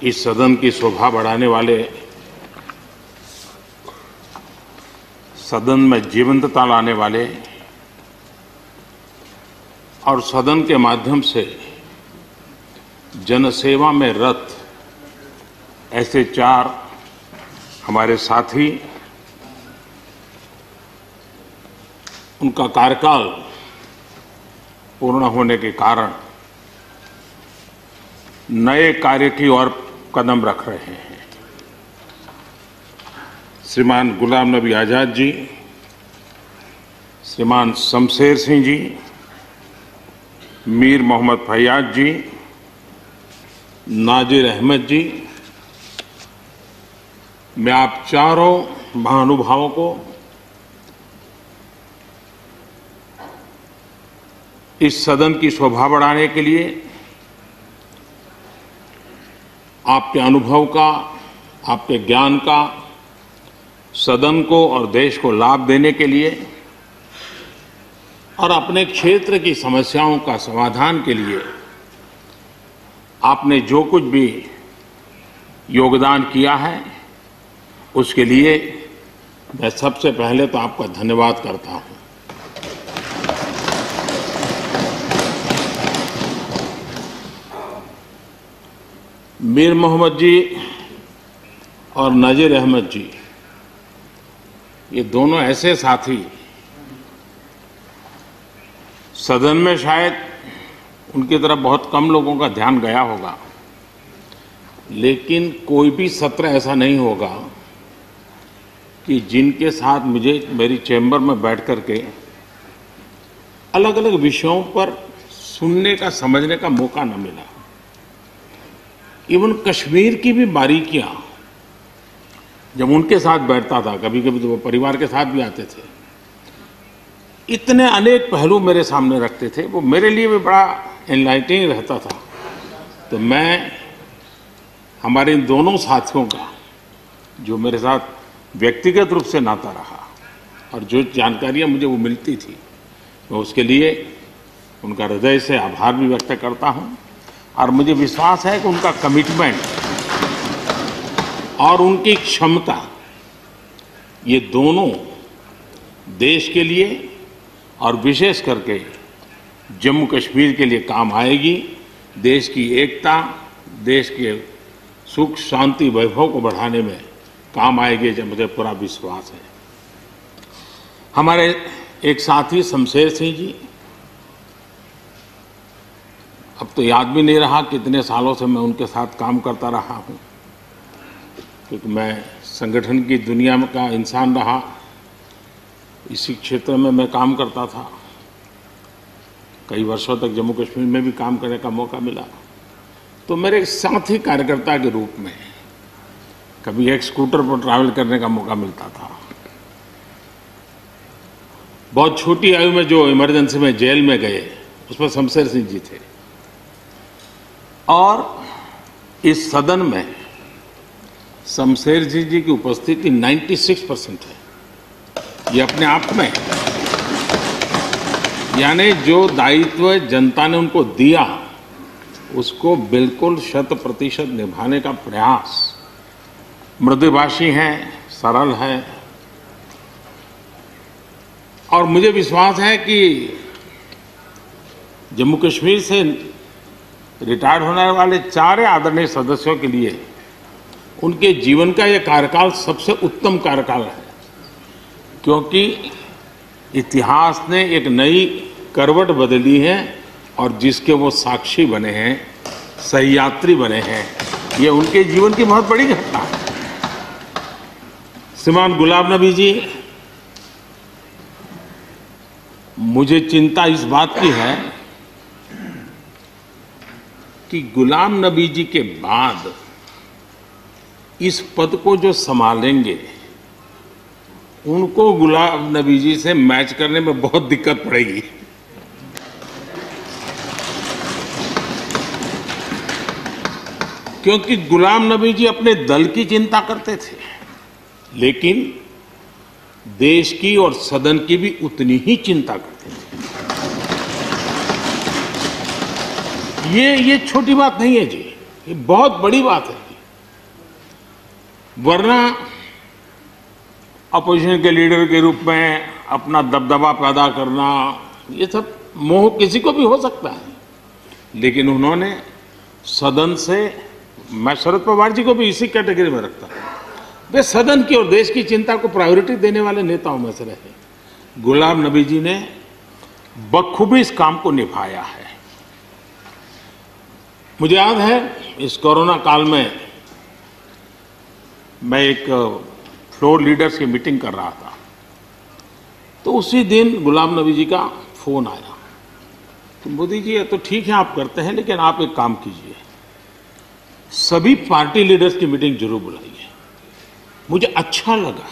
इस सदन की शोभा बढ़ाने वाले, सदन में जीवंतता लाने वाले और सदन के माध्यम से जनसेवा में रत ऐसे 4 हमारे साथी, उनका कार्यकाल पूर्ण होने के कारण नए कार्य की ओर कदम रख रहे हैं। श्रीमान गुलाम नबी आजाद जी, श्रीमान शमशेर सिंह जी, मीर मोहम्मद फैयाज जी, नाजिर अहमद जी, मैं आप चारों महानुभावों को इस सदन की शोभा बढ़ाने के लिए, आपके अनुभव का, आपके ज्ञान का सदन को और देश को लाभ देने के लिए और अपने क्षेत्र की समस्याओं का समाधान के लिए आपने जो कुछ भी योगदान किया है, उसके लिए मैं सबसे पहले तो आपका धन्यवाद करता हूं। मीर मोहम्मद जी और नाजिर अहमद जी, ये दोनों ऐसे साथी, सदन में शायद उनकी तरफ बहुत कम लोगों का ध्यान गया होगा, लेकिन कोई भी सत्र ऐसा नहीं होगा कि जिनके साथ मुझे मेरी चैम्बर में बैठ करके अलग अलग विषयों पर सुनने का, समझने का मौका न मिला। इवन कश्मीर की भी बारीकियां जब उनके साथ बैठता था, कभी कभी तो वो परिवार के साथ भी आते थे, इतने अनेक पहलू मेरे सामने रखते थे, वो मेरे लिए भी बड़ा एनलाइटनिंग रहता था। तो मैं हमारे इन दोनों साथियों का, जो मेरे साथ व्यक्तिगत रूप से नाता रहा और जो जानकारियां मुझे वो मिलती थी, मैं उसके लिए उनका हृदय से आभार भी व्यक्त करता हूं। और मुझे विश्वास है कि उनका कमिटमेंट और उनकी क्षमता, ये दोनों देश के लिए और विशेष करके जम्मू कश्मीर के लिए काम आएगी। देश की एकता, देश के सुख शांति वैभव को बढ़ाने में काम आएगी, जब मुझे पूरा विश्वास है। हमारे एक साथी शमशेर सिंह जी, अब तो याद भी नहीं रहा कितने सालों से मैं उनके साथ काम करता रहा हूं, क्योंकि मैं संगठन की दुनिया में का इंसान रहा, इसी क्षेत्र में मैं काम करता था। कई वर्षों तक जम्मू कश्मीर में भी काम करने का मौका मिला। तो मेरे साथी कार्यकर्ता के रूप में कभी एक स्कूटर पर ट्रैवल करने का मौका मिलता था। बहुत छोटी आयु में जो इमरजेंसी में जेल में गए, उसमें शमशेर सिंह जी थे। और इस सदन में शमशेर सिंह जी की उपस्थिति 96% है। ये अपने आप में, यानी जो दायित्व जनता ने उनको दिया, उसको बिल्कुल 100% निभाने का प्रयास। मृदुभाषी हैं, सरल हैं, और मुझे विश्वास है कि जम्मू कश्मीर से रिटायर्ड होने वाले 4 आदरणीय सदस्यों के लिए उनके जीवन का यह कार्यकाल सबसे उत्तम कार्यकाल है, क्योंकि इतिहास ने एक नई करवट बदली है और जिसके वो साक्षी बने हैं, सहयात्री बने हैं। ये उनके जीवन की बहुत बड़ी घटना है। श्रीमान गुलाम नबी जी, मुझे चिंता इस बात की है कि गुलाम नबी जी के बाद इस पद को जो संभालेंगे, उनको गुलाम नबी जी से मैच करने में बहुत दिक्कत पड़ेगी। क्योंकि गुलाम नबी जी अपने दल की चिंता करते थे, लेकिन देश की और सदन की भी उतनी ही चिंता करते थे। ये छोटी बात नहीं है जी, ये बहुत बड़ी बात है। वरना अपोजिशन के लीडर के रूप में अपना दबदबा पैदा करना, ये सब मोह किसी को भी हो सकता है, लेकिन उन्होंने सदन से, मैं शरद पवार जी को भी इसी कैटेगरी में रखता हूं, वे सदन की और देश की चिंता को प्रायोरिटी देने वाले नेताओं में से रहे। गुलाम नबी जी ने बखूबी इस काम को निभाया है। मुझे याद है इस कोरोना काल में मैं एक फ्लोर लीडर्स की मीटिंग कर रहा था, तो उसी दिन गुलाम नबी जी का फोन आया। तो मोदी जी, तो ठीक है आप करते हैं, लेकिन आप एक काम कीजिए, सभी पार्टी लीडर्स की मीटिंग जरूर बुलाइए। मुझे अच्छा लगा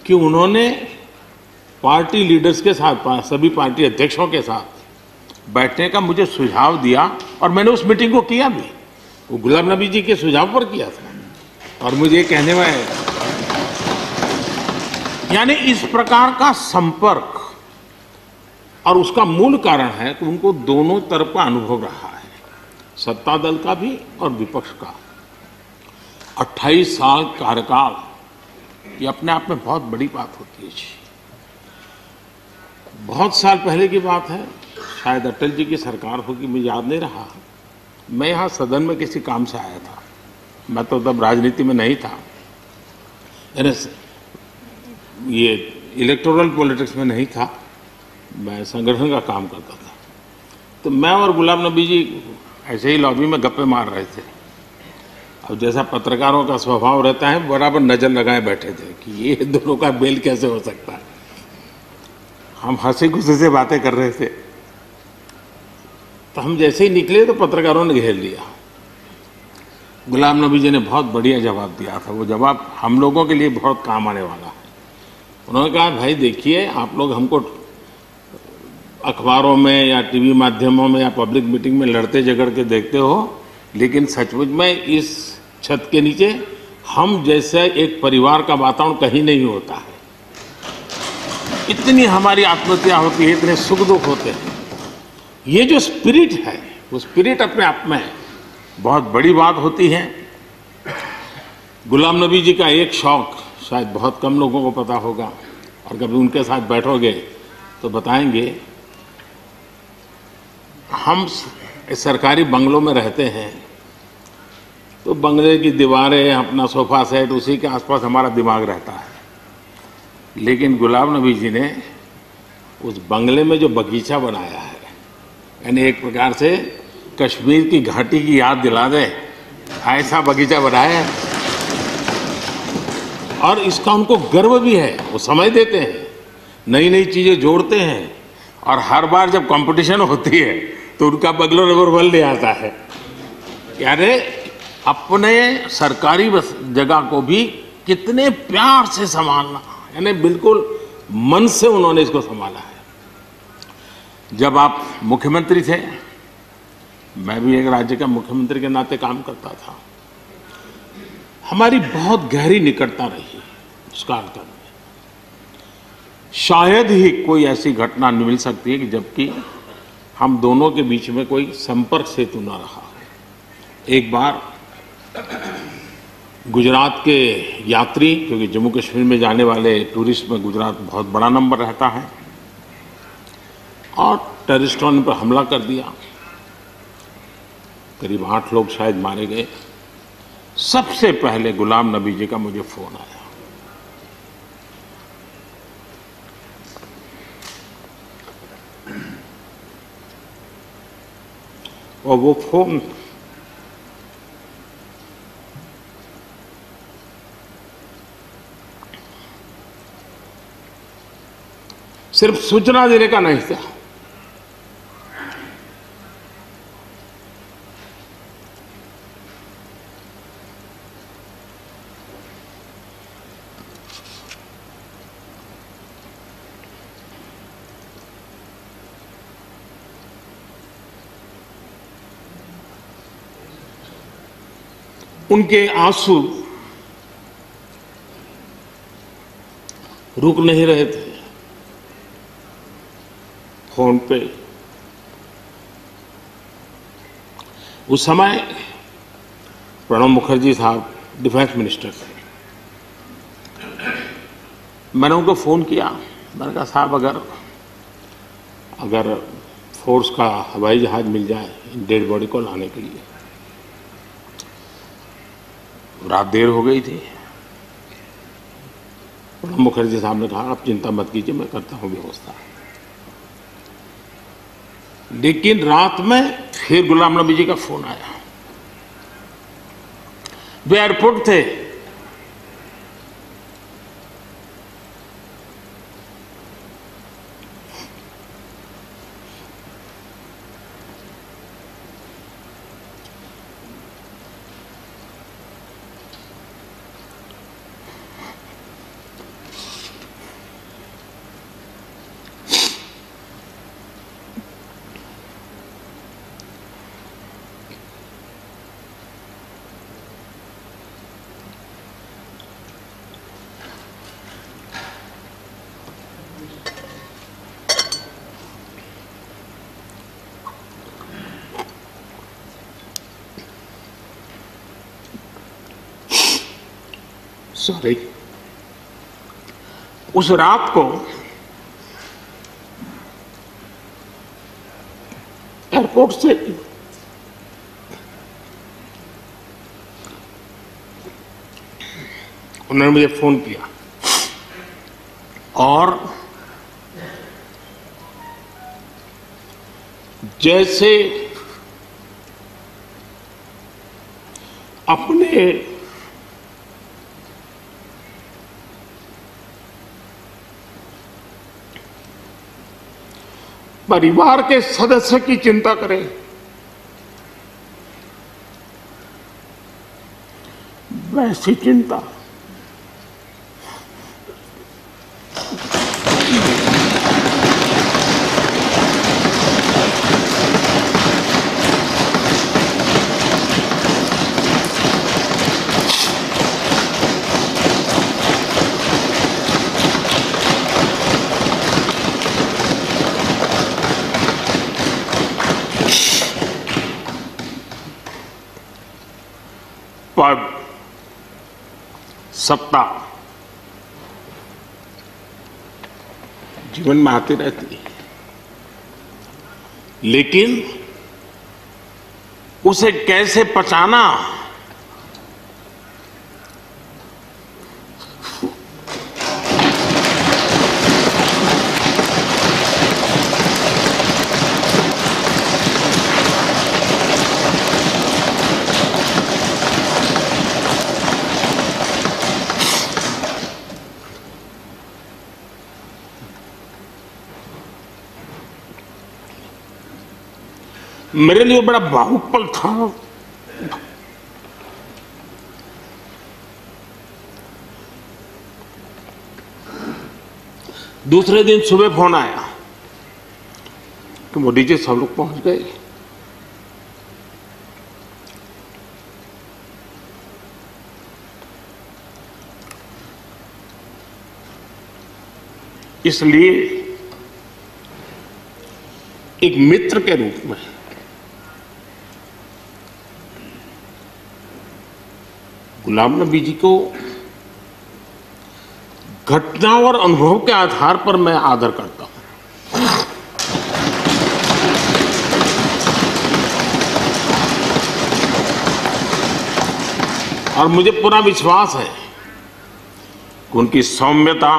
कि उन्होंने पार्टी लीडर्स के साथ, सभी पार्टी अध्यक्षों के साथ बैठने का मुझे सुझाव दिया, और मैंने उस मीटिंग को किया भी। वो गुलाम नबी जी के सुझाव पर किया था, और मुझे कहने में, यानी इस प्रकार का संपर्क, और उसका मूल कारण है कि उनको दोनों तरफ का अनुभव रहा है, सत्ता दल का भी और विपक्ष का। 28 साल कार्यकाल, ये अपने आप में बहुत बड़ी बात होती है। बहुत साल पहले की बात है, शायद अटल जी की सरकार होगी, मुझे याद नहीं रहा। मैं यहाँ सदन में किसी काम से आया था, मैं तो तब राजनीति में नहीं था, ये इलेक्टोरल पॉलिटिक्स में नहीं था, मैं संगठन का काम करता था। तो मैं और गुलाम नबी जी ऐसे ही लॉबी में गप्पे मार रहे थे। अब जैसा पत्रकारों का स्वभाव रहता है, बराबर नजर लगाए बैठे थे कि ये दोनों का मेल कैसे हो सकता है। हम हंसी खुशी से बातें कर रहे थे, तो हम जैसे ही निकले तो पत्रकारों ने घेर लिया। गुलाम नबी जी ने बहुत बढ़िया जवाब दिया था, वो जवाब हम लोगों के लिए बहुत काम आने वाला है। उन्होंने कहा, भाई देखिए, आप लोग हमको अखबारों में या टीवी माध्यमों में या पब्लिक मीटिंग में लड़ते झगड़ के देखते हो, लेकिन सचमुच में इस छत के नीचे हम जैसे एक परिवार का वातावरण कहीं नहीं होता है। इतनी हमारी आत्महत्या होती है, इतने सुख दुख होते हैं। ये जो स्पिरिट है, वो स्पिरिट अपने आप में बहुत बड़ी बात होती है। गुलाम नबी जी का एक शौक शायद बहुत कम लोगों को पता होगा, और कभी उनके साथ बैठोगे तो बताएंगे। हम सरकारी बंगलों में रहते हैं, तो बंगले की दीवारें, अपना सोफा सेट, उसी के आसपास हमारा दिमाग रहता है। लेकिन गुलाम नबी जी ने उस बंगले में जो बगीचा बनाया है, यानी एक प्रकार से कश्मीर की घाटी की याद दिला दे, ऐसा बगीचा बनाया है। और इसका उनको गर्व भी है, वो समय देते हैं, नई नई चीजें जोड़ते हैं, और हर बार जब कंपटीशन होती है तो उनका बगलो नंबर 1 ले आता है। यानी अपने सरकारी जगह को भी कितने प्यार से संभालना, यानी बिल्कुल मन से उन्होंने इसको संभाला है। जब आप मुख्यमंत्री थे, मैं भी एक राज्य का मुख्यमंत्री के नाते काम करता था, हमारी बहुत गहरी निकटता रही उस कालखंड में। शायद ही कोई ऐसी घटना मिल सकती है कि जबकि हम दोनों के बीच में कोई संपर्क सेतु न रहा। एक बार गुजरात के यात्री, क्योंकि जम्मू कश्मीर में जाने वाले टूरिस्ट में गुजरात बहुत बड़ा नंबर रहता है, और टेररिस्टों ने पर हमला कर दिया, करीब 8 लोग शायद मारे गए। सबसे पहले गुलाम नबी जी का मुझे फोन आया, और वो फोन सिर्फ सूचना देने का नहीं था, उनके आंसू रुक नहीं रहे थे। फोन पे उस समय प्रणब मुखर्जी साहब डिफेंस मिनिस्टर थे। मैंने उनको फ़ोन किया, मैंने कहा साहब अगर फोर्स का हवाई जहाज मिल जाए डेड बॉडी को लाने के लिए। रात देर हो गई थी। प्रणब मुखर्जी साहब ने कहा आप चिंता मत कीजिए, मैं करता हूं व्यवस्था। लेकिन रात में फिर गुलाम नबी जी का फोन आया। वे एयरपोर्ट थे। सॉरी, उस रात को एयरपोर्ट से उन्होंने मुझे फोन किया और जैसे अपने परिवार के सदस्य की चिंता करें, वैसी चिंता पद, सत्ता जीवन में आती रहती है, लेकिन उसे कैसे पचाना, मेरे लिए बड़ा भावुक पल था। दूसरे दिन सुबह फोन आया कि मोदी जी सब लोग पहुंच गए। इसलिए एक मित्र के रूप में गुलाम नबी जी को घटना और अनुभव के आधार पर मैं आदर करता हूं। और मुझे पूरा विश्वास है कि उनकी सौम्यता,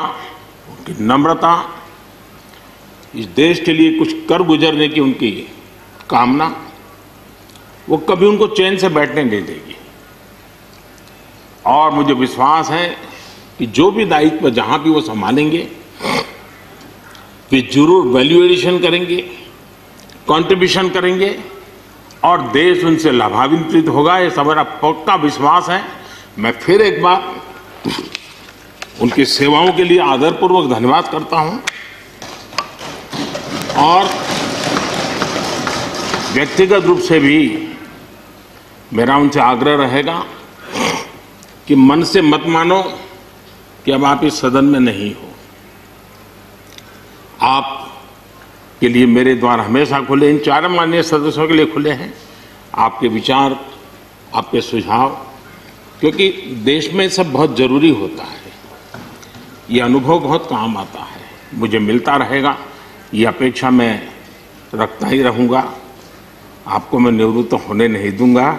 उनकी नम्रता, इस देश के लिए कुछ कर गुजरने की उनकी कामना, वो कभी उनको चैन से बैठने नहीं देगी। और मुझे विश्वास है कि जो भी दायित्व जहां भी वो संभालेंगे, वे जरूर वैल्यू एडिशन करेंगे, कंट्रीब्यूशन करेंगे और देश उनसे लाभान्वित होगा। ये सब मेरा पक्का विश्वास है। मैं फिर एक बार उनकी सेवाओं के लिए आदरपूर्वक धन्यवाद करता हूं और व्यक्तिगत रूप से भी मेरा उनसे आग्रह रहेगा कि मन से मत मानो कि अब आप इस सदन में नहीं हो। आप के लिए मेरे द्वार हमेशा खुले, इन चारों माननीय सदस्यों के लिए खुले हैं। आपके विचार, आपके सुझाव क्योंकि देश में सब बहुत जरूरी होता है। ये अनुभव बहुत काम आता है, मुझे मिलता रहेगा, ये अपेक्षा मैं रखता ही रहूँगा। आपको मैं निवृत्त होने नहीं दूंगा।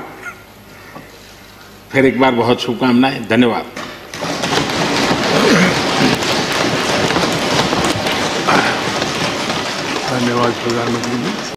फिर एक बार बहुत शुभकामनाएं, धन्यवाद। धन्यवाद प्रधानमंत्री जी।